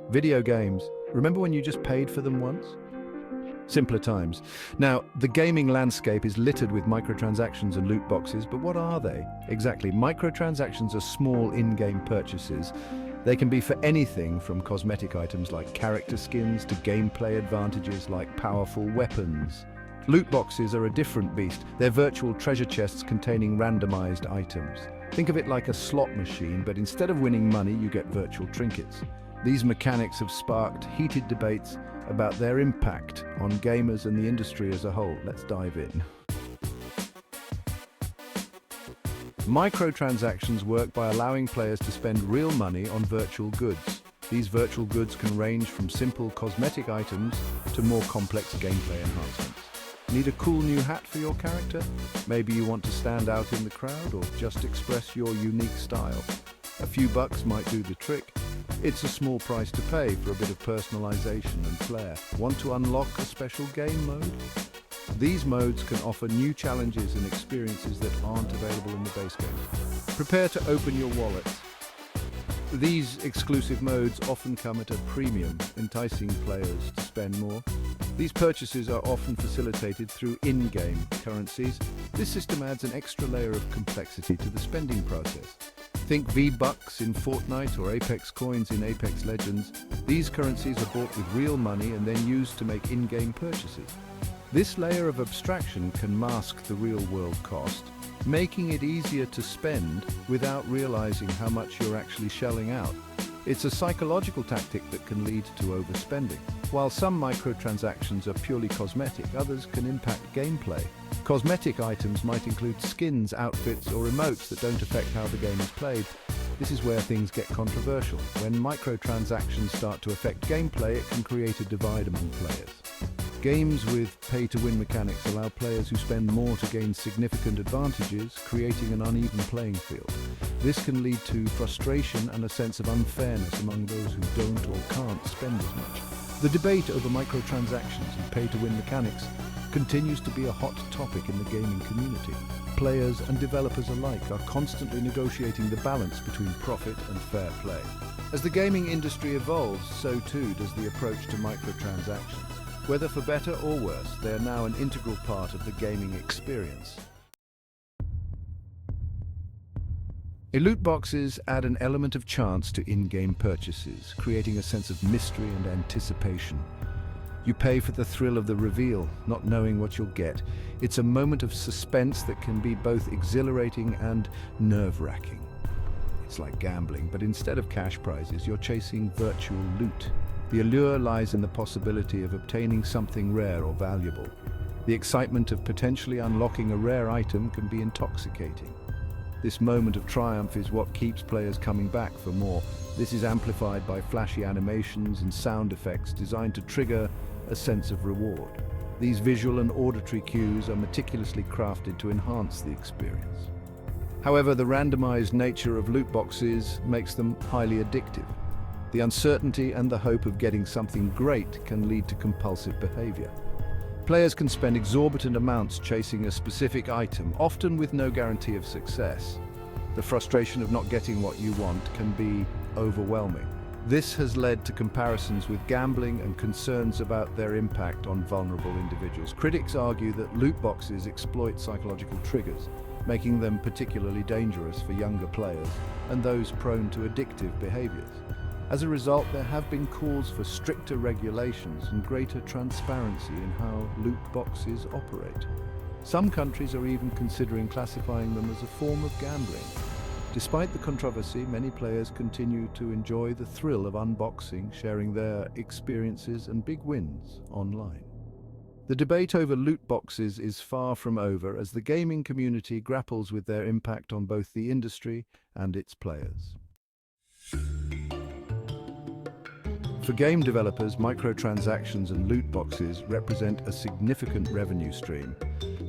Video games. Remember when you just paid for them once? Simpler times. Now, the gaming landscape is littered with microtransactions and loot boxes, but what are they? Exactly. Microtransactions are small in-game purchases. They can be for anything from cosmetic items like character skins to gameplay advantages like powerful weapons. Loot boxes are a different beast. They're virtual treasure chests containing randomized items. Think of it like a slot machine, but instead of winning money, you get virtual trinkets. These mechanics have sparked heated debates about their impact on gamers and the industry as a whole. Let's dive in. Microtransactions work by allowing players to spend real money on virtual goods. These virtual goods can range from simple cosmetic items to more complex gameplay enhancements. Need a cool new hat for your character? Maybe you want to stand out in the crowd or just express your unique style. A few bucks might do the trick. It's a small price to pay for a bit of personalization and flair. Want to unlock a special game mode? These modes can offer new challenges and experiences that aren't available in the base game. Prepare to open your wallet. These exclusive modes often come at a premium, enticing players to spend more. These purchases are often facilitated through in-game currencies. This system adds an extra layer of complexity to the spending process. Think V-Bucks in Fortnite or Apex coins in Apex Legends. These currencies are bought with real money and then used to make in-game purchases. This layer of abstraction can mask the real-world cost, making it easier to spend without realizing how much you're actually shelling out. It's a psychological tactic that can lead to overspending. While some microtransactions are purely cosmetic, others can impact gameplay. Cosmetic items might include skins, outfits, or emotes that don't affect how the game is played. This is where things get controversial. When microtransactions start to affect gameplay, it can create a divide among players. Games with pay-to-win mechanics allow players who spend more to gain significant advantages, creating an uneven playing field. This can lead to frustration and a sense of unfairness among those who don't or can't spend as much. The debate over microtransactions and pay-to-win mechanics continues to be a hot topic in the gaming community. Players and developers alike are constantly negotiating the balance between profit and fair play. As the gaming industry evolves, so too does the approach to microtransactions. Whether for better or worse, they are now an integral part of the gaming experience. Loot boxes add an element of chance to in-game purchases, creating a sense of mystery and anticipation. You pay for the thrill of the reveal, not knowing what you'll get. It's a moment of suspense that can be both exhilarating and nerve-wracking. It's like gambling, but instead of cash prizes, you're chasing virtual loot. The allure lies in the possibility of obtaining something rare or valuable. The excitement of potentially unlocking a rare item can be intoxicating. This moment of triumph is what keeps players coming back for more. This is amplified by flashy animations and sound effects designed to trigger a sense of reward. These visual and auditory cues are meticulously crafted to enhance the experience. However, the randomized nature of loot boxes makes them highly addictive. The uncertainty and the hope of getting something great can lead to compulsive behavior. Players can spend exorbitant amounts chasing a specific item, often with no guarantee of success. The frustration of not getting what you want can be overwhelming. This has led to comparisons with gambling and concerns about their impact on vulnerable individuals. Critics argue that loot boxes exploit psychological triggers, making them particularly dangerous for younger players and those prone to addictive behaviors. As a result, there have been calls for stricter regulations and greater transparency in how loot boxes operate. Some countries are even considering classifying them as a form of gambling. Despite the controversy, many players continue to enjoy the thrill of unboxing, sharing their experiences and big wins online. The debate over loot boxes is far from over as the gaming community grapples with their impact on both the industry and its players. For game developers, microtransactions and loot boxes represent a significant revenue stream.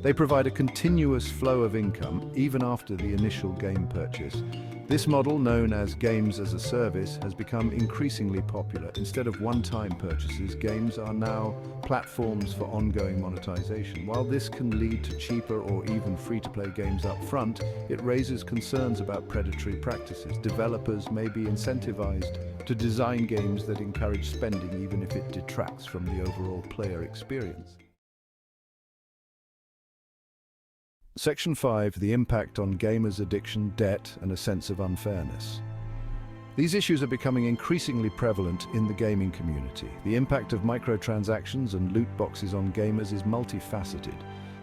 They provide a continuous flow of income even after the initial game purchase. This model, known as games as a service, has become increasingly popular. Instead of one-time purchases, games are now platforms for ongoing monetization. While this can lead to cheaper or even free-to-play games up front, it raises concerns about predatory practices. Developers may be incentivized to design games that encourage spending even if it detracts from the overall player experience. Section 5, the impact on gamers' addiction, debt, and a sense of unfairness. These issues are becoming increasingly prevalent in the gaming community. The impact of microtransactions and loot boxes on gamers is multifaceted.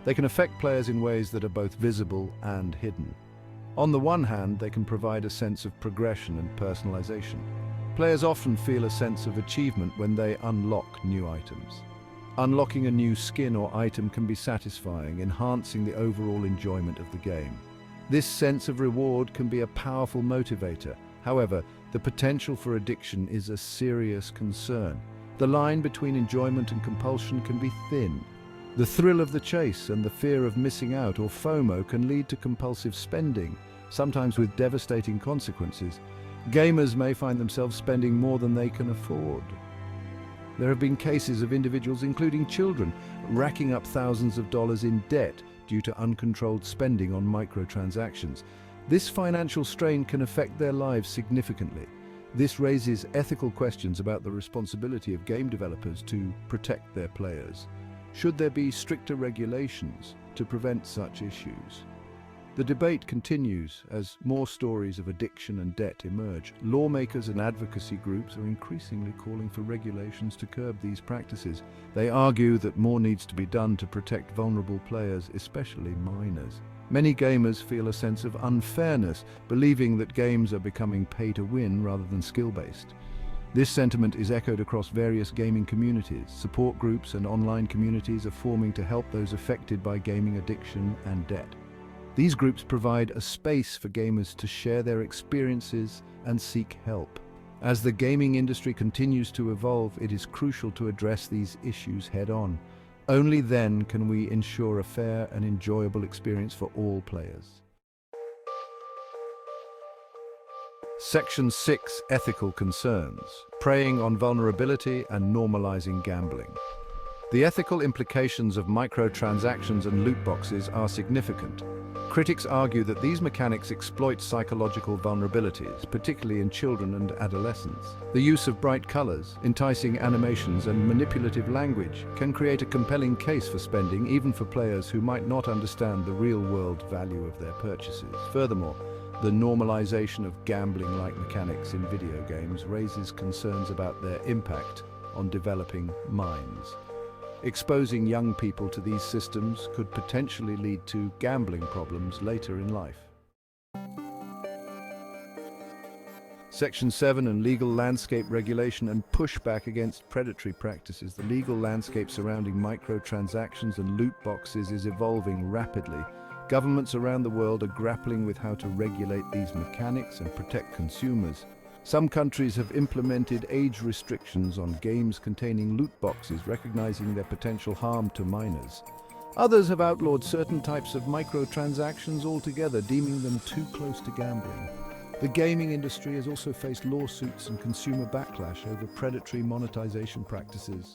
They can affect players in ways that are both visible and hidden. On the one hand, they can provide a sense of progression and personalization. Players often feel a sense of achievement when they unlock new items. Unlocking a new skin or item can be satisfying, enhancing the overall enjoyment of the game. This sense of reward can be a powerful motivator. However, the potential for addiction is a serious concern. The line between enjoyment and compulsion can be thin. The thrill of the chase and the fear of missing out, or FOMO, can lead to compulsive spending, sometimes with devastating consequences. Gamers may find themselves spending more than they can afford. There have been cases of individuals, including children, racking up thousands of dollars in debt due to uncontrolled spending on microtransactions. This financial strain can affect their lives significantly. This raises ethical questions about the responsibility of game developers to protect their players. Should there be stricter regulations to prevent such issues? The debate continues as more stories of addiction and debt emerge. Lawmakers and advocacy groups are increasingly calling for regulations to curb these practices. They argue that more needs to be done to protect vulnerable players, especially minors. Many gamers feel a sense of unfairness, believing that games are becoming pay-to-win rather than skill-based. This sentiment is echoed across various gaming communities. Support groups and online communities are forming to help those affected by gaming addiction and debt. These groups provide a space for gamers to share their experiences and seek help. As the gaming industry continues to evolve, it is crucial to address these issues head-on. Only then can we ensure a fair and enjoyable experience for all players. Section 6, ethical concerns. Preying on vulnerability and normalizing gambling. The ethical implications of microtransactions and loot boxes are significant. Critics argue that these mechanics exploit psychological vulnerabilities, particularly in children and adolescents. The use of bright colors, enticing animations, and manipulative language can create a compelling case for spending, even for players who might not understand the real-world value of their purchases. Furthermore, the normalization of gambling-like mechanics in video games raises concerns about their impact on developing minds. Exposing young people to these systems could potentially lead to gambling problems later in life. Section 7 and legal landscape regulation and pushback against predatory practices. The legal landscape surrounding microtransactions and loot boxes is evolving rapidly. Governments around the world are grappling with how to regulate these mechanics and protect consumers. Some countries have implemented age restrictions on games containing loot boxes, recognizing their potential harm to minors. Others have outlawed certain types of microtransactions altogether, deeming them too close to gambling. The gaming industry has also faced lawsuits and consumer backlash over predatory monetization practices.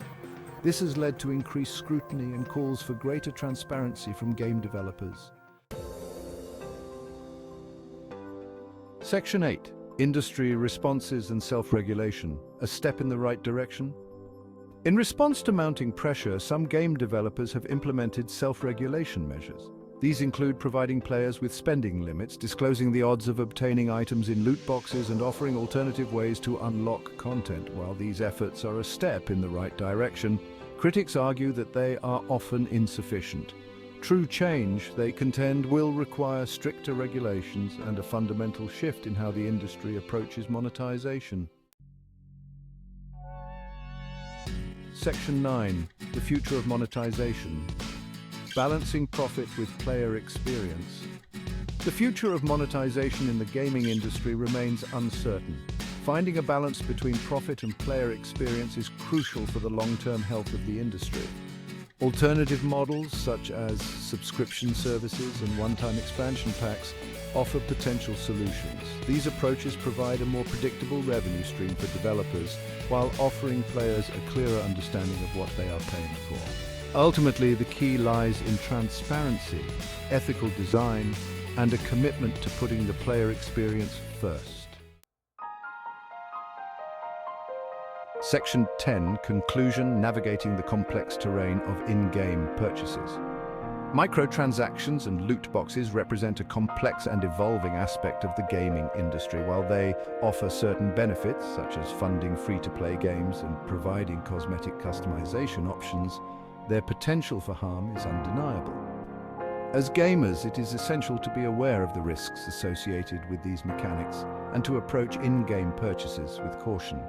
This has led to increased scrutiny and calls for greater transparency from game developers. Section 8. Industry responses and self-regulation, a step in the right direction? In response to mounting pressure, some game developers have implemented self-regulation measures. These include providing players with spending limits, disclosing the odds of obtaining items in loot boxes, and offering alternative ways to unlock content. While these efforts are a step in the right direction, critics argue that they are often insufficient. True change, they contend, will require stricter regulations and a fundamental shift in how the industry approaches monetization. Section 9. The future of monetization. Balancing profit with player experience. The future of monetization in the gaming industry remains uncertain. Finding a balance between profit and player experience is crucial for the long-term health of the industry. Alternative models such as subscription services and one-time expansion packs offer potential solutions. These approaches provide a more predictable revenue stream for developers while offering players a clearer understanding of what they are paying for. Ultimately, the key lies in transparency, ethical design, and a commitment to putting the player experience first. Section 10, Conclusion: Navigating the complex terrain of in-game purchases. Microtransactions and loot boxes represent a complex and evolving aspect of the gaming industry. While they offer certain benefits, such as funding free-to-play games and providing cosmetic customization options, their potential for harm is undeniable. As gamers, it is essential to be aware of the risks associated with these mechanics and to approach in-game purchases with caution.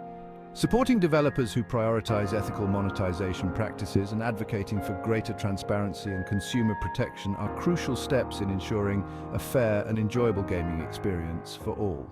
Supporting developers who prioritize ethical monetization practices and advocating for greater transparency and consumer protection are crucial steps in ensuring a fair and enjoyable gaming experience for all.